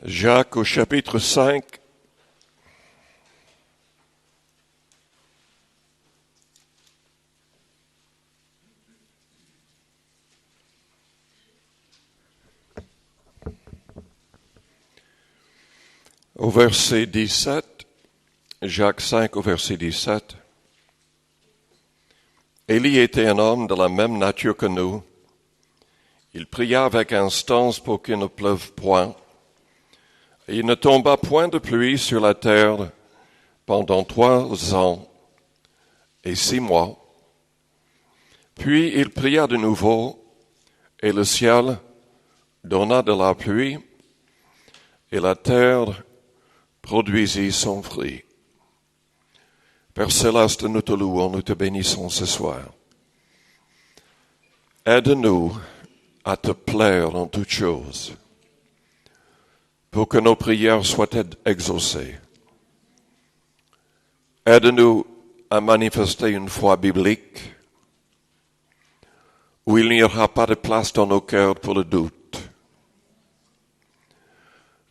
Jacques au chapitre 5. Au verset 17, Jacques 5 au verset 17. Élie était un homme de la même nature que nous. Il pria avec instance pour qu'il ne pleuve point. Et il ne tomba point de pluie sur la terre pendant 3 ans et 6 mois. Puis il pria de nouveau, et le ciel donna de la pluie, et la terre produisit son fruit. Père Céleste, nous te louons, nous te bénissons ce soir. Aide-nous à te plaire en toutes choses, pour que nos prières soient exaucées. Aide-nous à manifester une foi biblique, où il n'y aura pas de place dans nos cœurs pour le doute.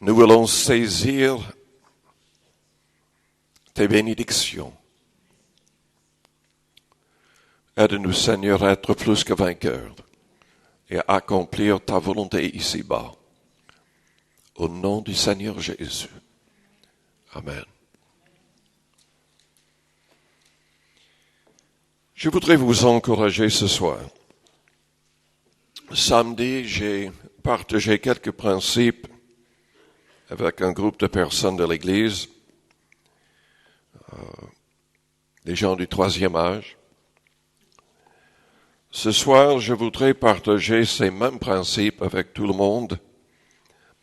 Nous voulons saisir tes bénédictions. Aide-nous, Seigneur, à être plus que vainqueurs et à accomplir ta volonté ici-bas. Au nom du Seigneur Jésus. Amen. Je voudrais vous encourager ce soir. Samedi, j'ai partagé quelques principes avec un groupe de personnes de l'Église, des gens du 3e âge. Ce soir, je voudrais partager ces mêmes principes avec tout le monde,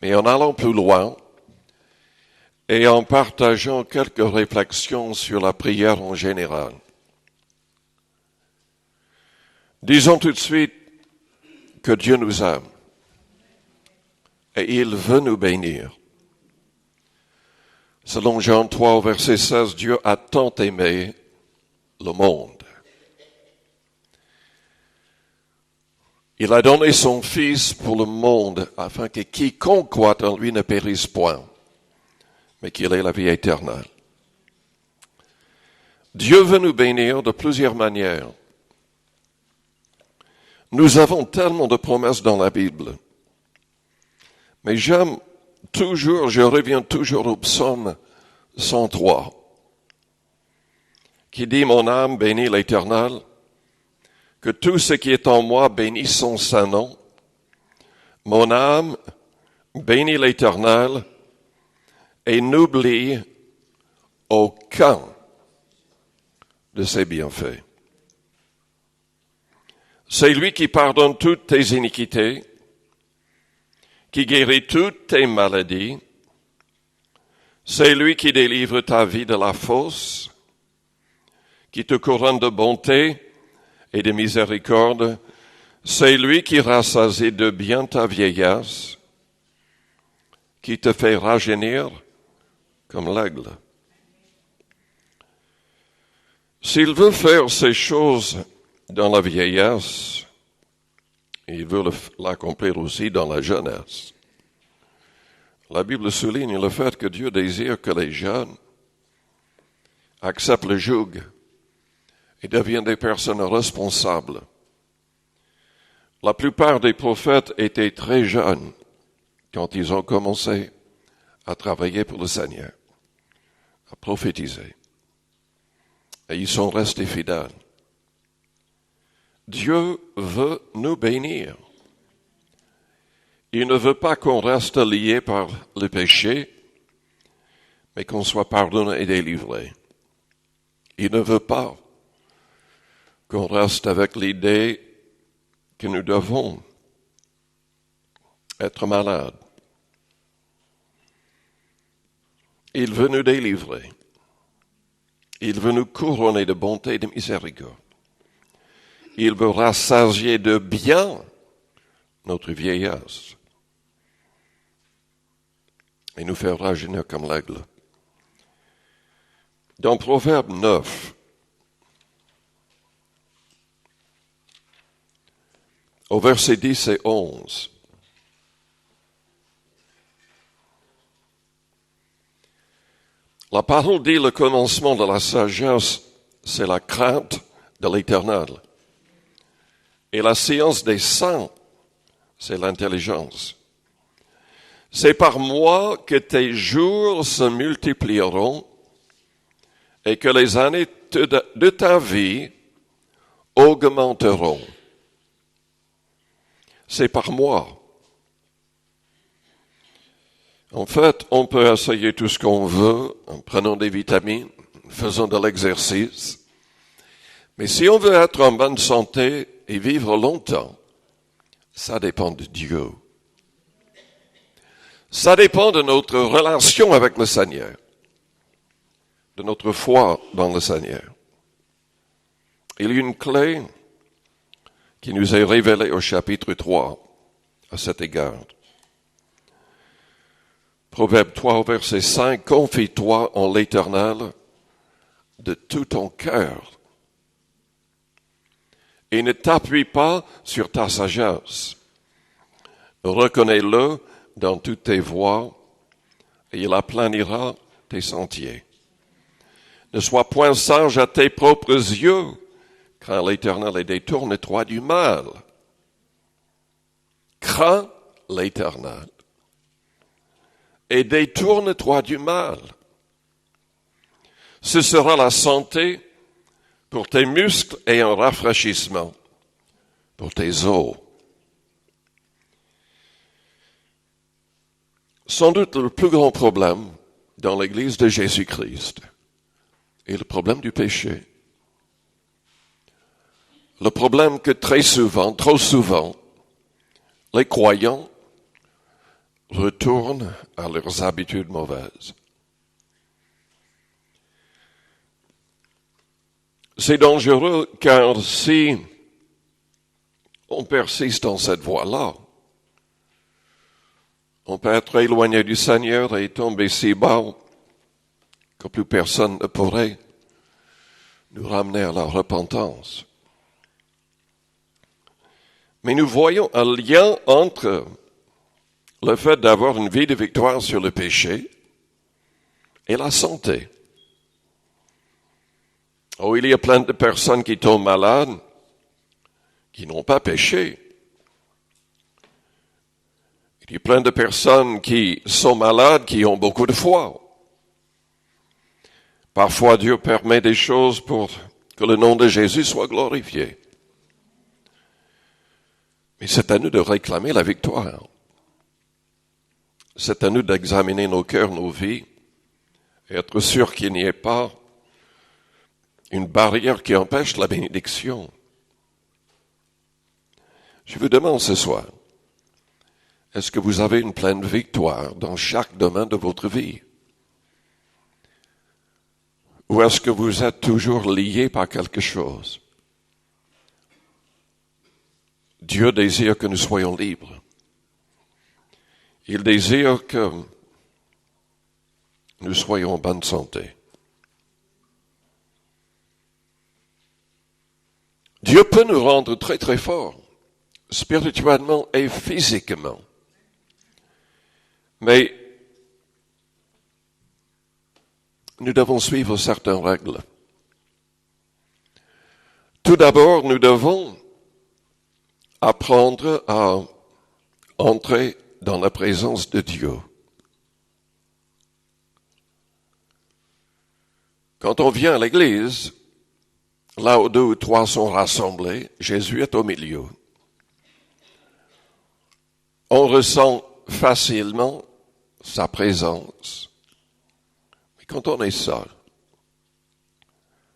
mais en allant plus loin et en partageant quelques réflexions sur la prière en général. Disons tout de suite que Dieu nous aime et il veut nous bénir. Selon Jean 3, verset 16, Dieu a tant aimé le monde. Il a donné son Fils pour le monde, afin que quiconque croit en lui ne périsse point, mais qu'il ait la vie éternelle. Dieu veut nous bénir de plusieurs manières. Nous avons tellement de promesses dans la Bible, mais je reviens toujours au psaume 103, qui dit « Mon âme bénit l'Éternel ». Que tout ce qui est en moi bénisse son saint nom. Mon âme bénit l'Éternel et n'oublie aucun de ses bienfaits. C'est lui qui pardonne toutes tes iniquités, qui guérit toutes tes maladies. C'est lui qui délivre ta vie de la fosse, qui te couronne de bonté et de miséricorde. C'est lui qui rassasie de bien ta vieillesse, qui te fait rajeunir comme l'aigle. S'il veut faire ces choses dans la vieillesse, il veut l'accomplir aussi dans la jeunesse. La Bible souligne le fait que Dieu désire que les jeunes acceptent le joug et deviennent des personnes responsables. La plupart des prophètes étaient très jeunes quand ils ont commencé à travailler pour le Seigneur, à prophétiser. Et ils sont restés fidèles. Dieu veut nous bénir. Il ne veut pas qu'on reste lié par le péché, mais qu'on soit pardonné et délivré. Il ne veut pas qu'on reste avec l'idée que nous devons être malades. Il veut nous délivrer. Il veut nous couronner de bonté et de miséricorde. Il veut rassasier de bien notre vieillesse et nous faire rajeunir comme l'aigle. Dans Proverbe 9, au verset 10 et 11. La parole dit le commencement de la sagesse, c'est la crainte de l'Éternel. Et la science des saints, c'est l'intelligence. C'est par moi que tes jours se multiplieront et que les années de ta vie augmenteront. C'est par moi. En fait, on peut essayer tout ce qu'on veut en prenant des vitamines, en faisant de l'exercice. Mais si on veut être en bonne santé et vivre longtemps, ça dépend de Dieu. Ça dépend de notre relation avec le Seigneur, de notre foi dans le Seigneur. Il y a une clé qui nous est révélée au chapitre 3 à cet égard. Proverbe 3, verset 5, « Confie-toi en l'Éternel de tout ton cœur et ne t'appuie pas sur ta sagesse. Reconnais-le dans toutes tes voies et il aplanira tes sentiers. Ne sois point sage à tes propres yeux, car l'Éternel est détourne-toi du mal. Crains l'Éternel et détourne-toi du mal. Ce sera la santé pour tes muscles et un rafraîchissement pour tes os. Sans doute le plus grand problème dans l'Église de Jésus-Christ est le problème du péché. Le problème que très souvent, trop souvent, les croyants retournent à leurs habitudes mauvaises. C'est dangereux car si on persiste dans cette voie-là, on peut être éloigné du Seigneur et tomber si bas que plus personne ne pourrait nous ramener à la repentance. Mais nous voyons un lien entre le fait d'avoir une vie de victoire sur le péché et la santé. Oh, il y a plein de personnes qui tombent malades, qui n'ont pas péché. Il y a plein de personnes qui sont malades, qui ont beaucoup de foi. Parfois, Dieu permet des choses pour que le nom de Jésus soit glorifié. Mais c'est à nous de réclamer la victoire. C'est à nous d'examiner nos cœurs, nos vies, et être sûr qu'il n'y ait pas une barrière qui empêche la bénédiction. Je vous demande ce soir, est-ce que vous avez une pleine victoire dans chaque domaine de votre vie? Ou est-ce que vous êtes toujours lié par quelque chose? Dieu désire que nous soyons libres. Il désire que nous soyons en bonne santé. Dieu peut nous rendre très très forts, spirituellement et physiquement. Mais nous devons suivre certaines règles. Tout d'abord, nous devons apprendre à entrer dans la présence de Dieu. Quand on vient à l'église, là où 2 ou 3 sont rassemblés, Jésus est au milieu. On ressent facilement sa présence. Mais quand on est seul,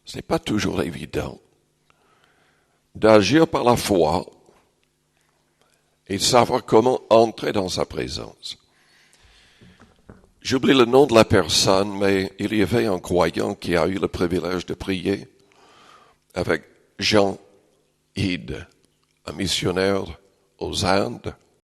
ce n'est pas toujours évident d'agir par la foi et de savoir comment entrer dans sa présence. J'oublie le nom de la personne, mais il y avait un croyant qui a eu le privilège de prier avec Jean Hyde, un missionnaire aux Indes,